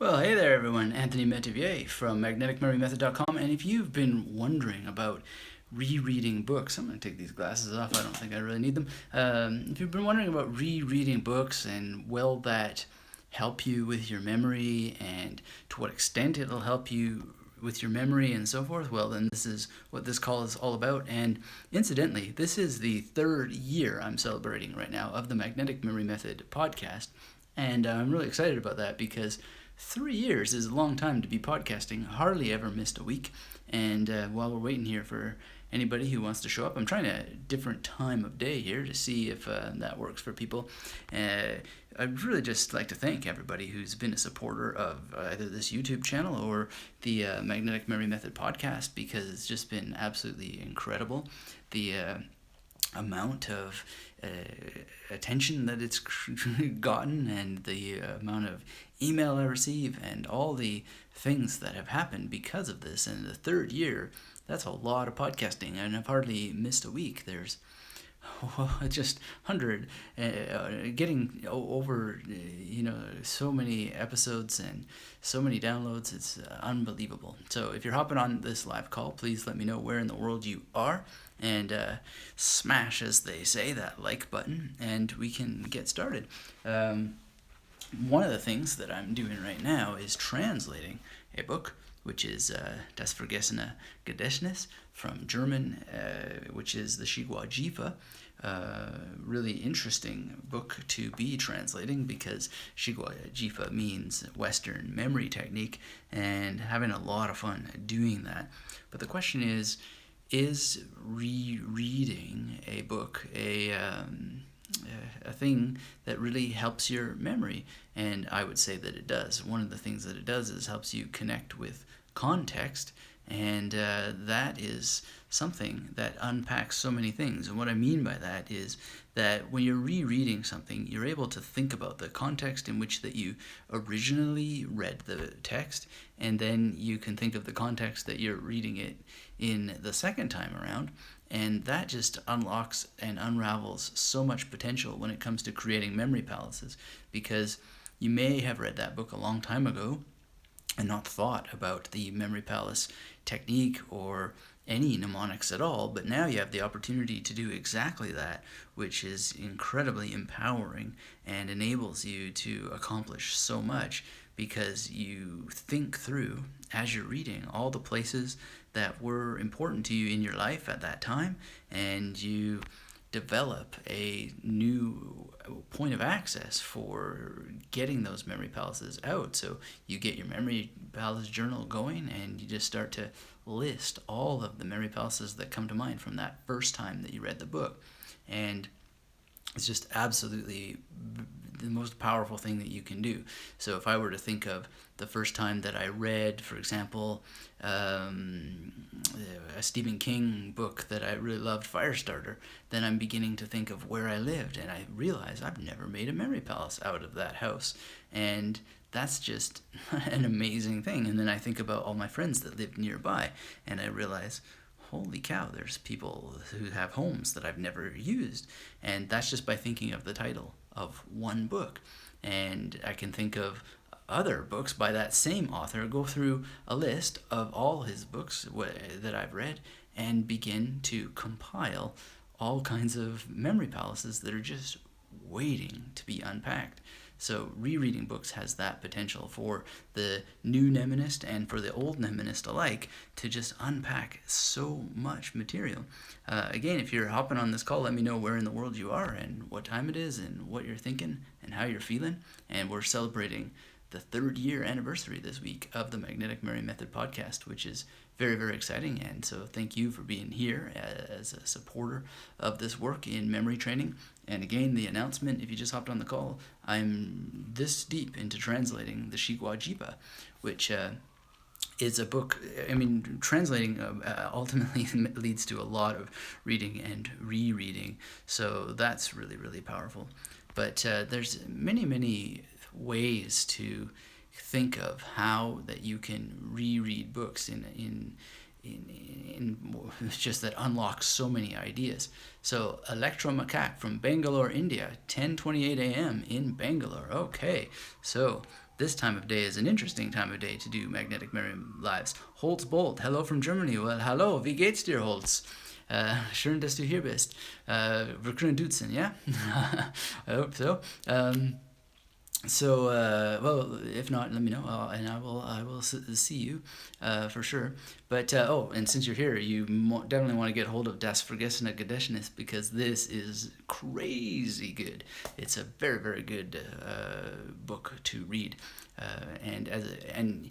Well, hey there, everyone. Anthony Metivier from magneticmemory.com. And if you've been wondering about rereading books, I'm going to take these glasses off. I don't think I really need them. If you've been wondering about rereading books and will that help you with your memory and to what extent it'll help you with your memory and so forth, well, then this is what this call is all about. And incidentally, this is the third year I'm celebrating right now of the Magnetic Memory Method podcast. And I'm really excited about that because 3 years is a long time to be podcasting. Hardly ever missed a week. And while we're waiting here for anybody who wants to show up, I'm trying a different time of day here to see if that works for people. I'd really just like to thank everybody who's been a supporter of either this YouTube channel or the Magnetic Memory Method podcast, because it's just been absolutely incredible. The amount of attention that it's gotten, and the amount of email I receive, and all the things that have happened because of this. And the third year, that's a lot of podcasting, and I've hardly missed a week. There's just 100, getting over, so many episodes and so many downloads. It's unbelievable. So if you're hopping on this live call, please let me know where in the world you are, and smash, as they say, that like button, and we can get started. One of the things that I'm doing right now is translating a book, which is Das Vergessene Gedächtnis from German, which is the Shigua Jifa. Really interesting book to be translating, because Shigua Jifa means Western memory technique, and having a lot of fun doing that. But the question is rereading a book a thing that really helps your memory? And I would say that it does. One of the things that it does is helps you connect with context, and that is something that unpacks so many things. And what I mean by that is that when you're rereading something, you're able to think about the context in which that you originally read the text, and then you can think of the context that you're reading it in the second time around. And that just unlocks and unravels so much potential when it comes to creating memory palaces, because you may have read that book a long time ago and not thought about the memory palace technique or any mnemonics at all, but now you have the opportunity to do exactly that, which is incredibly empowering and enables you to accomplish so much, because you think through, as you're reading, all the places that were important to you in your life at that time, and you develop a new point of access for getting those memory palaces out. So you get your memory palace journal going, and you just start to list all of the memory palaces that come to mind from that first time that you read the book. And it's just absolutely the most powerful thing that you can do. So if I were to think of the first time that I read, for example, a Stephen King book that I really loved, Firestarter, then I'm beginning to think of where I lived, and I realize I've never made a memory palace out of that house. And that's just an amazing thing. And then I think about all my friends that lived nearby, and I realize, holy cow, there's people who have homes that I've never used. And that's just by thinking of the title of one book. And I can think of other books by that same author, go through a list of all his books that I've read, and begin to compile all kinds of memory palaces that are just waiting to be unpacked. So rereading books has that potential for the new mnemonist and for the old mnemonist alike to just unpack so much material. Again, if you're hopping on this call, let me know where in the world you are and what time it is and what you're thinking and how you're feeling. And we're celebrating the third year anniversary this week of the Magnetic Memory Method podcast, which is very, very exciting. And so thank you for being here as a supporter of this work in memory training. And again, the announcement, if you just hopped on the call, I'm this deep into translating the Shigua Jipa, which is a book. I mean, translating ultimately leads to a lot of reading and rereading. So that's really, really powerful. But there's many, many ways to think of how that you can reread books in it's just that unlocks so many ideas. So Electro Macaque from Bangalore, India, 10:28 a.m. in Bangalore. Okay, so this time of day is an interesting time of day to do Magnetic Memory Lives. Holtz Bolt, hello from Germany. Well, hallo, wie geht's dir, Holtz? Schön, dass du hier bist. Wir können duzen, yeah? I hope so. Well, if not, let me know, and I will see you for sure. But and since you're here, you definitely want to get hold of Das Vergessene Gedächtnis, because this is crazy good. It's a very, very good book to read. And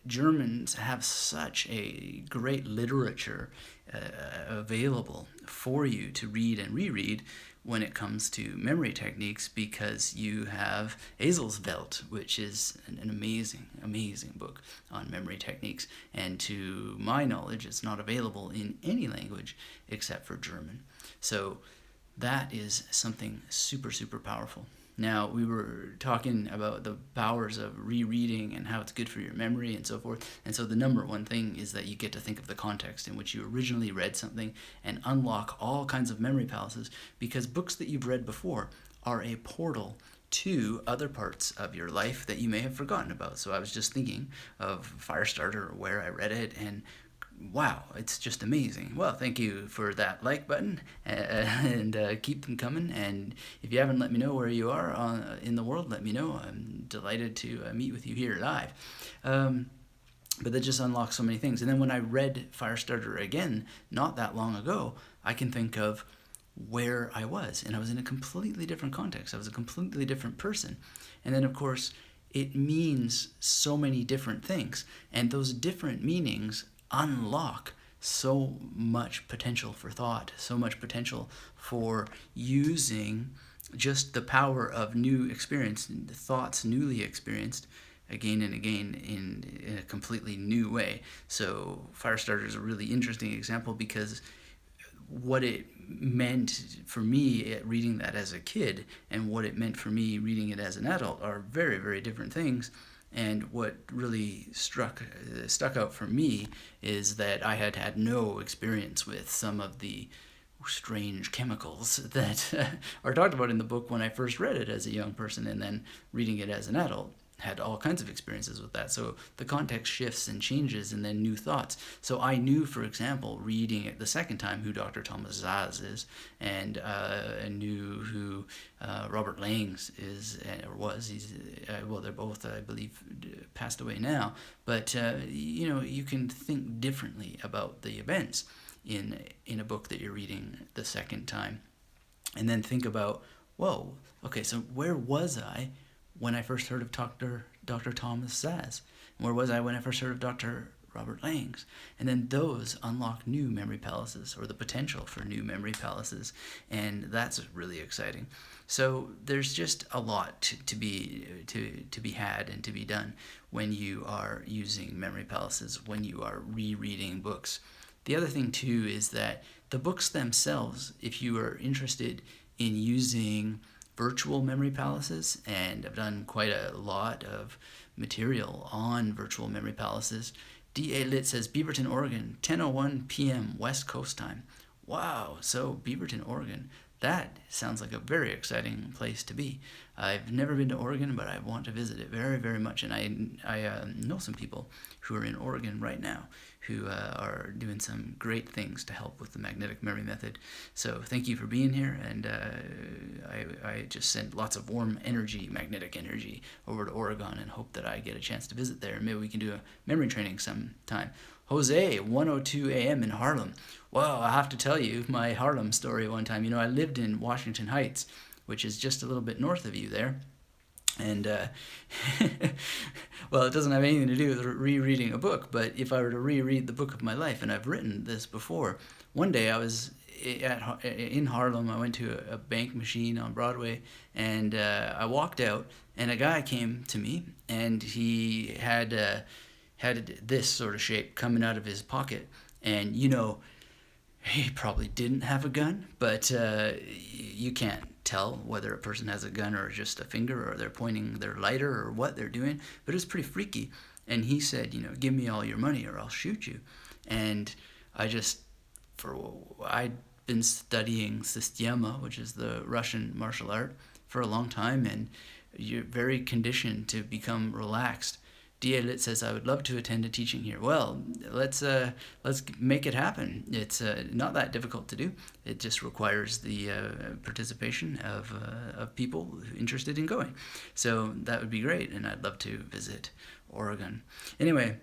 Germans have such a great literature available for you to read and reread when it comes to memory techniques, because you have Eselswelt, which is an amazing book on memory techniques. And to my knowledge, it's not available in any language except for German. So that is something super, super powerful. Now, we were talking about the powers of rereading and how it's good for your memory and so forth. And so the number one thing is that you get to think of the context in which you originally read something and unlock all kinds of memory palaces, because books that you've read before are a portal to other parts of your life that you may have forgotten about. So I was just thinking of Firestarter, where I read it, and wow, it's just amazing. Well, thank you for that like button, and keep them coming. And if you haven't let me know where you are in the world, let me know. I'm delighted to meet with you here live. But that just unlocks so many things. And then when I read Firestarter again not that long ago, I can think of where I was, and I was in a completely different context. I was a completely different person. And then, of course, it means so many different things, and those different meanings unlock so much potential for thought, so much potential for using just the power of new experience, thoughts newly experienced again and again in a completely new way. So Firestarter is a really interesting example, because what it meant for me at reading that as a kid and what it meant for me reading it as an adult are very, very different things. And what really stuck out for me is that I had had no experience with some of the strange chemicals that are talked about in the book when I first read it as a young person, and then reading it as an adult had all kinds of experiences with that. So the context shifts and changes, and then new thoughts. So I knew, for example, reading it the second time, who Dr. Thomas Szasz is, and I knew who Robert Langs is, or was. He's well, they're both, I believe, passed away now. But you can think differently about the events in a book that you're reading the second time, and then think about, whoa, okay, so where was I when I first heard of Dr. Thomas Szasz? Where was I when I first heard of Dr. Robert Langs? And then those unlock new memory palaces, or the potential for new memory palaces, and that's really exciting. So there's just a lot to be had and to be done when you are using memory palaces, when you are rereading books. The other thing too is that the books themselves, if you are interested in using virtual memory palaces, and I've done quite a lot of material on virtual memory palaces. D.A. Lit says, Beaverton, Oregon, 10:01 p.m. West Coast time. Wow, so Beaverton, Oregon. That sounds like a very exciting place to be. I've never been to Oregon, but I want to visit it very, very much. And I know some people who are in Oregon right now who are doing some great things to help with the magnetic memory method. So thank you for being here, and I just send lots of warm energy, magnetic energy, over to Oregon, and hope that I get a chance to visit there. Maybe we can do a memory training sometime. Jose, 1:02 a.m. in Harlem. Well, I have to tell you my Harlem story one time. I lived in Washington Heights, which is just a little bit north of you there. And, well, it doesn't have anything to do with rereading a book, but if I were to reread the book of my life, and I've written this before, one day I was in Harlem. I went to a bank machine on Broadway, and I walked out, and a guy came to me, and he had this sort of shape coming out of his pocket, and he probably didn't have a gun, but you can't tell whether a person has a gun or just a finger, or they're pointing their lighter, or what they're doing, but it was pretty freaky. And he said, give me all your money or I'll shoot you. And I'd been studying Systema, which is the Russian martial art, for a long time, and you're very conditioned to become relaxed. Dielit says, I would love to attend a teaching here. Well, let's make it happen. It's not that difficult to do. It just requires the participation of people interested in going. So that would be great, and I'd love to visit Oregon. Anyway,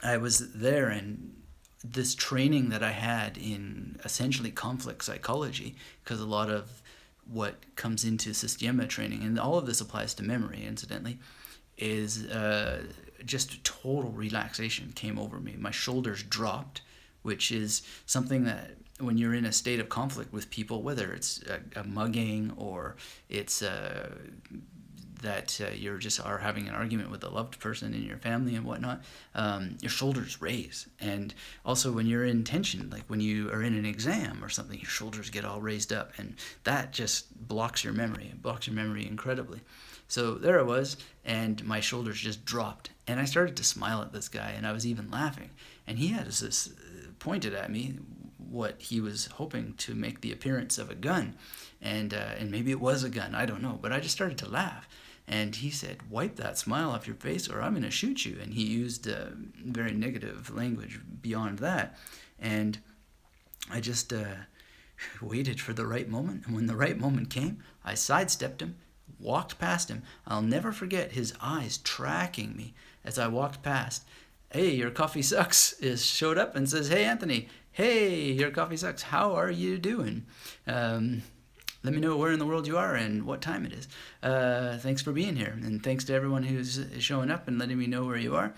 I was there, and this training that I had in essentially conflict psychology, because a lot of what comes into Systema training, and all of this applies to memory, incidentally, is just total relaxation came over me. My shoulders dropped, which is something that when you're in a state of conflict with people, whether it's a mugging or it's that you're just are having an argument with a loved person in your family and whatnot, your shoulders raise. And also when you're in tension, like when you are in an exam or something, your shoulders get all raised up, and that just blocks your memory. It blocks your memory incredibly. So there I was, and my shoulders just dropped. And I started to smile at this guy, and I was even laughing. And he had this pointed at me what he was hoping to make the appearance of a gun. And maybe it was a gun, I don't know. But I just started to laugh. And he said, wipe that smile off your face or I'm going to shoot you. And he used very negative language beyond that. And I just waited for the right moment. And when the right moment came, I sidestepped him, walked past him. I'll never forget his eyes tracking me as I walked past. Hey, your coffee sucks showed up and says, hey, Anthony. Hey, your coffee sucks. How are you doing? Let me know where in the world you are and what time it is. Thanks for being here. And thanks to everyone who's showing up and letting me know where you are.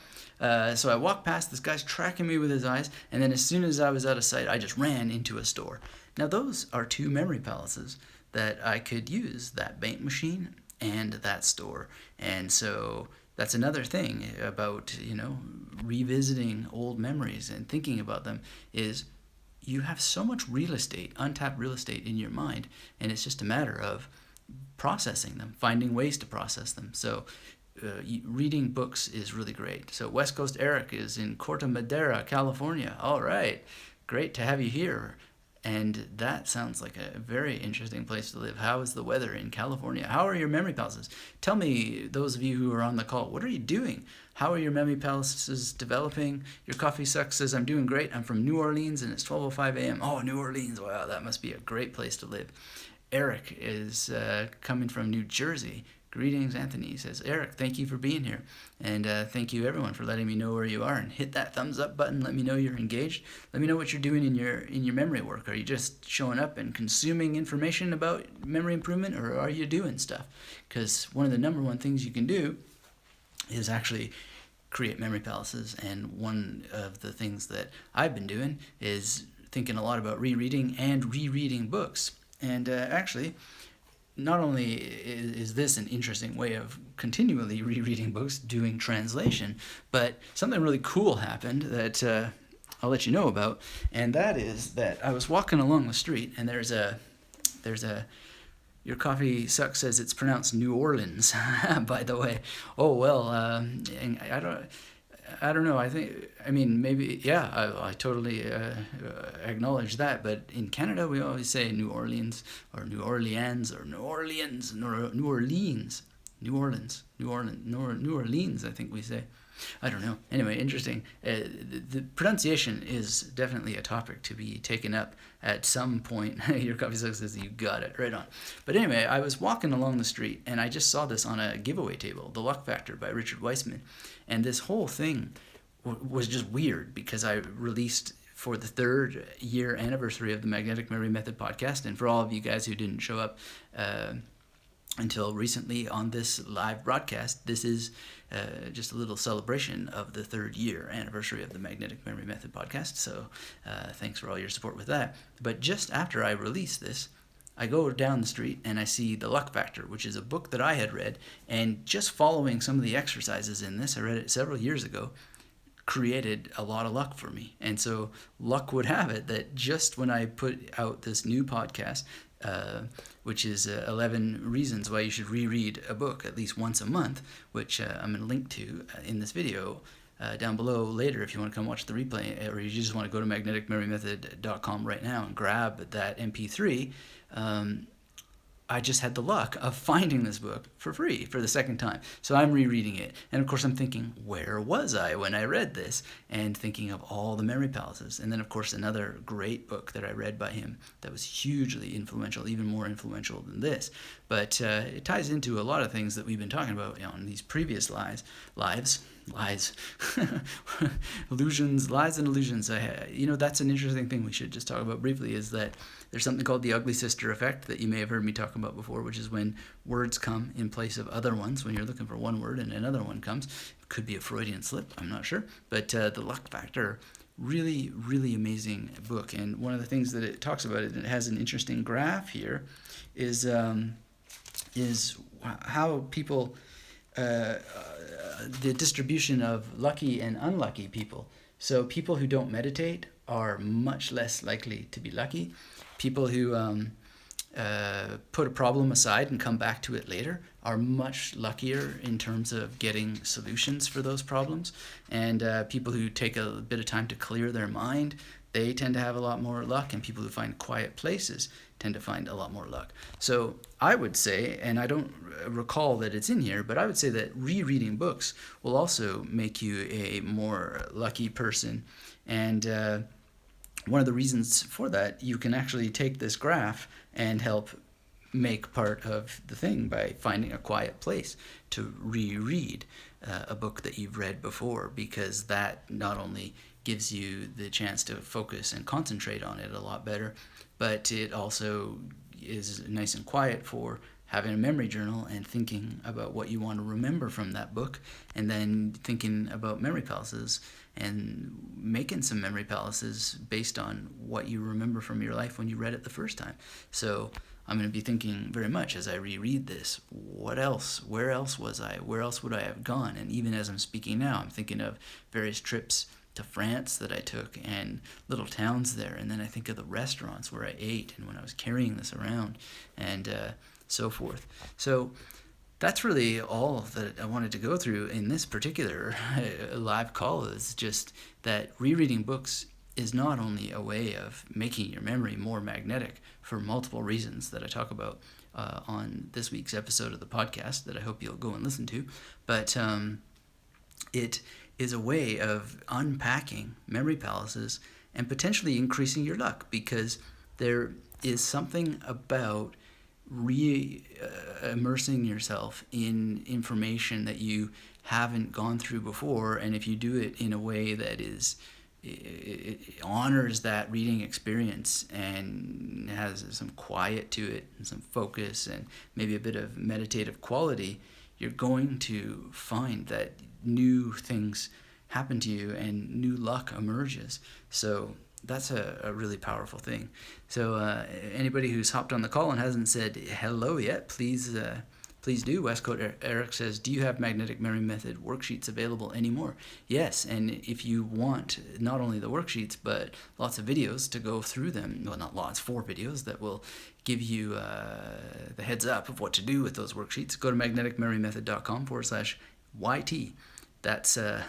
So I walked past. This guy's tracking me with his eyes. And then as soon as I was out of sight, I just ran into a store. Now, those are two memory palaces that I could use, that bank machine and that store. And so that's another thing about, revisiting old memories and thinking about them is you have so much real estate, untapped real estate in your mind, and it's just a matter of processing them, finding ways to process them. So reading books is really great. So West Coast Eric is in Corte Madera, California. All right, great to have you here. And that sounds like a very interesting place to live. How is the weather in California? How are your memory palaces? Tell me, those of you who are on the call, what are you doing? How are your memory palaces developing? Your coffee sucks says, I'm doing great. I'm from New Orleans and it's 12:05 a.m. Oh, New Orleans. Wow, that must be a great place to live. Eric is coming from New Jersey. Greetings, Anthony. He says, Eric, thank you for being here. And thank you, everyone, for letting me know where you are. And hit that thumbs up button. Let me know you're engaged. Let me know what you're doing in your memory work. Are you just showing up and consuming information about memory improvement, or are you doing stuff? Because one of the number one things you can do is actually create memory palaces. And one of the things that I've been doing is thinking a lot about rereading and rereading books. And actually, not only is this an interesting way of continually rereading books, doing translation, but something really cool happened that I'll let you know about, and that is that I was walking along the street, and there's a your coffee sucks says it's pronounced New Orleans, by the way. Oh well, and I don't know. Maybe, yeah, I totally acknowledge that. But in Canada, we always say New Orleans or New Orleans or New Orleans, New Orleans, New Orleans, New Orleans, I think we say. I don't know. Anyway, interesting. The pronunciation is definitely a topic to be taken up at some point. Your coffee says you got it. Right on. But anyway, I was walking along the street, and I just saw this on a giveaway table, The Luck Factor by Richard Weissman. And this whole thing was just weird because I released for the 3rd year anniversary of the Magnetic Memory Method podcast. And for all of you guys who didn't show up until recently on this live broadcast, this is just a little celebration of the 3rd year anniversary of the Magnetic Memory Method podcast. So thanks for all your support with that. But just after I released this, I go down the street and I see The Luck Factor, which is a book that I had read, and just following some of the exercises in this, I read it several years ago, created a lot of luck for me. And so luck would have it that just when I put out this new podcast, which is 11 reasons why you should reread a book at least once a month, which I'm going to link to in this video, down below later if you want to come watch the replay, or you just want to go to magneticmemorymethod.com right now and grab that MP3. I just had the luck of finding this book for free for the second time. So I'm rereading it. And of course I'm thinking, where was I when I read this? And thinking of all the memory palaces. And then of course another great book that I read by him that was hugely influential, even more influential than this. But it ties into a lot of things that we've been talking about in these previous lives, illusions, lies and illusions. That's an interesting thing we should just talk about briefly, is that there's something called the ugly sister effect that you may have heard me talk about before, which is when words come in place of other ones. When you're looking for one word and another one comes, it could be a Freudian slip, I'm not sure. But the luck factor, really, really amazing book. And one of the things that it talks about, it has an interesting graph here, is how people, the distribution of lucky and unlucky people. So people who don't meditate are much less likely to be lucky. People who put a problem aside and come back to it later are much luckier in terms of getting solutions for those problems. And people who take a bit of time to clear their mind, they tend to have a lot more luck. And people who find quiet places tend to find a lot more luck. So I would say, and I don't recall that it's in here, but I would say that rereading books will also make you a more lucky person. And one of the reasons for that, you can actually take this graph and help make part of the thing by finding a quiet place to reread a book that you've read before, because that not only gives you the chance to focus and concentrate on it a lot better, but it also is nice and quiet for having a memory journal and thinking about what you want to remember from that book, and then thinking about memory palaces and making some memory palaces based on what you remember from your life when you read it the first time. So I'm going to be thinking very much as I reread this, what else? Where else was I? Where else would I have gone? And even as I'm speaking now, I'm thinking of various trips to France that I took and little towns there. And then I think of the restaurants where I ate and when I was carrying this around and so forth. So that's really all that I wanted to go through in this particular live call, is just that rereading books is not only a way of making your memory more magnetic for multiple reasons that I talk about on this week's episode of the podcast that I hope you'll go and listen to, but it is a way of unpacking memory palaces and potentially increasing your luck, because there is something about immersing yourself in information that you haven't gone through before, and if you do it in a way that it honors that reading experience and has some quiet to it and some focus and maybe a bit of meditative quality, you're going to find that new things happen to you and new luck emerges. So that's a really powerful thing. So anybody who's hopped on the call and hasn't said hello yet, please do. Westcoast Eric says, do you have Magnetic Memory Method worksheets available anymore? Yes, and if you want not only the worksheets, but lots of videos to go through them, well, not lots, 4 videos that will give you the heads up of what to do with those worksheets, go to magneticmemorymethod.com/YT. That's an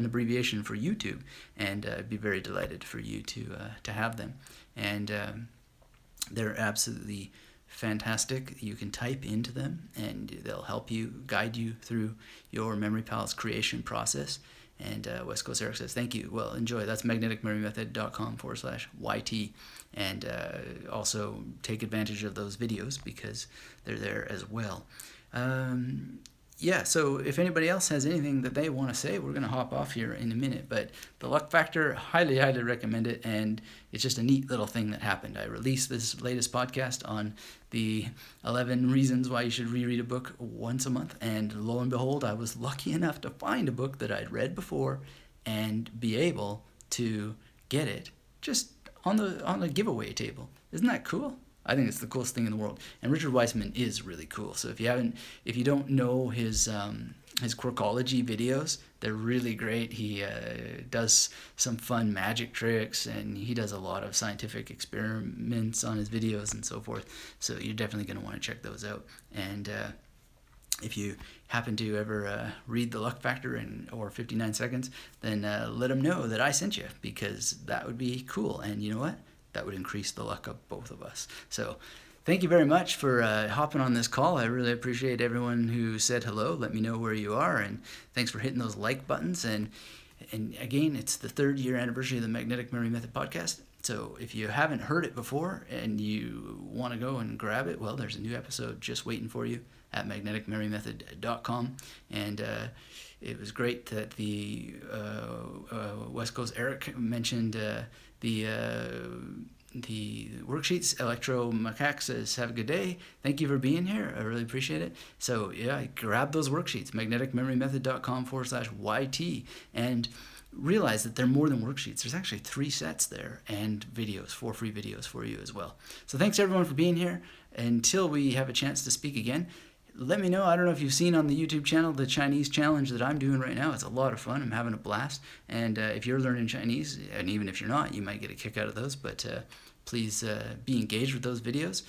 abbreviation for YouTube, and I'd be very delighted for you to have them. And they're absolutely fantastic. You can type into them, and they'll help you, guide you through your memory palace creation process. And West Coast Eric says, thank you. Well, enjoy. That's magneticmemorymethod.com/YT. And also take advantage of those videos because they're there as well. Yeah, so if anybody else has anything that they want to say, we're going to hop off here in a minute. But the luck factor, highly, highly recommend it. And it's just a neat little thing that happened. I released this latest podcast on the 11 reasons why you should reread a book once a month. And lo and behold, I was lucky enough to find a book that I'd read before and be able to get it just on the giveaway table. Isn't that cool? I think it's the coolest thing in the world. And Richard Weissman is really cool. So if you don't know his Quirkology videos, they're really great. He does some fun magic tricks, and he does a lot of scientific experiments on his videos and so forth. So you're definitely going to want to check those out. And if you happen to ever read The Luck Factor or 59 Seconds, then let them know that I sent you, because that would be cool. And you know what? That would increase the luck of both of us. So thank you very much for hopping on this call. I really appreciate everyone who said hello. Let me know where you are, and thanks for hitting those like buttons. And again, it's the 3rd year anniversary of the Magnetic Memory Method podcast. So if you haven't heard it before and you want to go and grab it, well, there's a new episode just waiting for you at magneticmemorymethod.com. And it was great that the West Coast Eric mentioned the worksheets. Electro Macaque says, have a good day. Thank you for being here. I really appreciate it. So yeah, grab those worksheets, magneticmemorymethod.com/YT, and realize that they're more than worksheets. There's actually 3 sets there, and videos, 4 free videos for you as well. So thanks everyone for being here. Until we have a chance to speak again, let me know. I don't know if you've seen on the YouTube channel the Chinese challenge that I'm doing right now. It's a lot of fun. I'm having a blast. And if you're learning Chinese, and even if you're not, you might get a kick out of those. But please be engaged with those videos.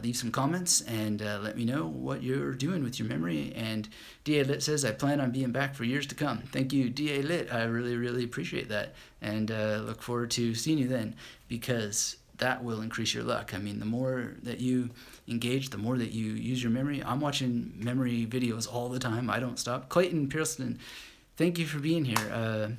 Leave some comments and let me know what you're doing with your memory. And D.A. Lit says, I plan on being back for years to come. Thank you, D.A. Lit. I really, really appreciate that. And look forward to seeing you then, because that will increase your luck. I mean, the more that you engage, the more that you use your memory. I'm watching memory videos all the time. I don't stop. Clayton Pearlston, thank you for being here.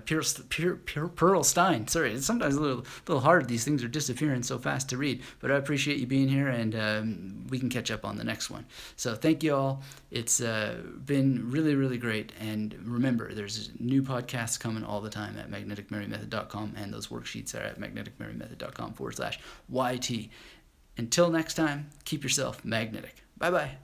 Pearl Stein. Sorry, it's sometimes a little hard. These things are disappearing so fast to read. But I appreciate you being here, and we can catch up on the next one. So thank you all. It's been really, really great. And remember, there's new podcasts coming all the time at magneticmemorymethod.com, and those worksheets are at magneticmemorymethod.com/YT. Until next time, keep yourself magnetic. Bye-bye.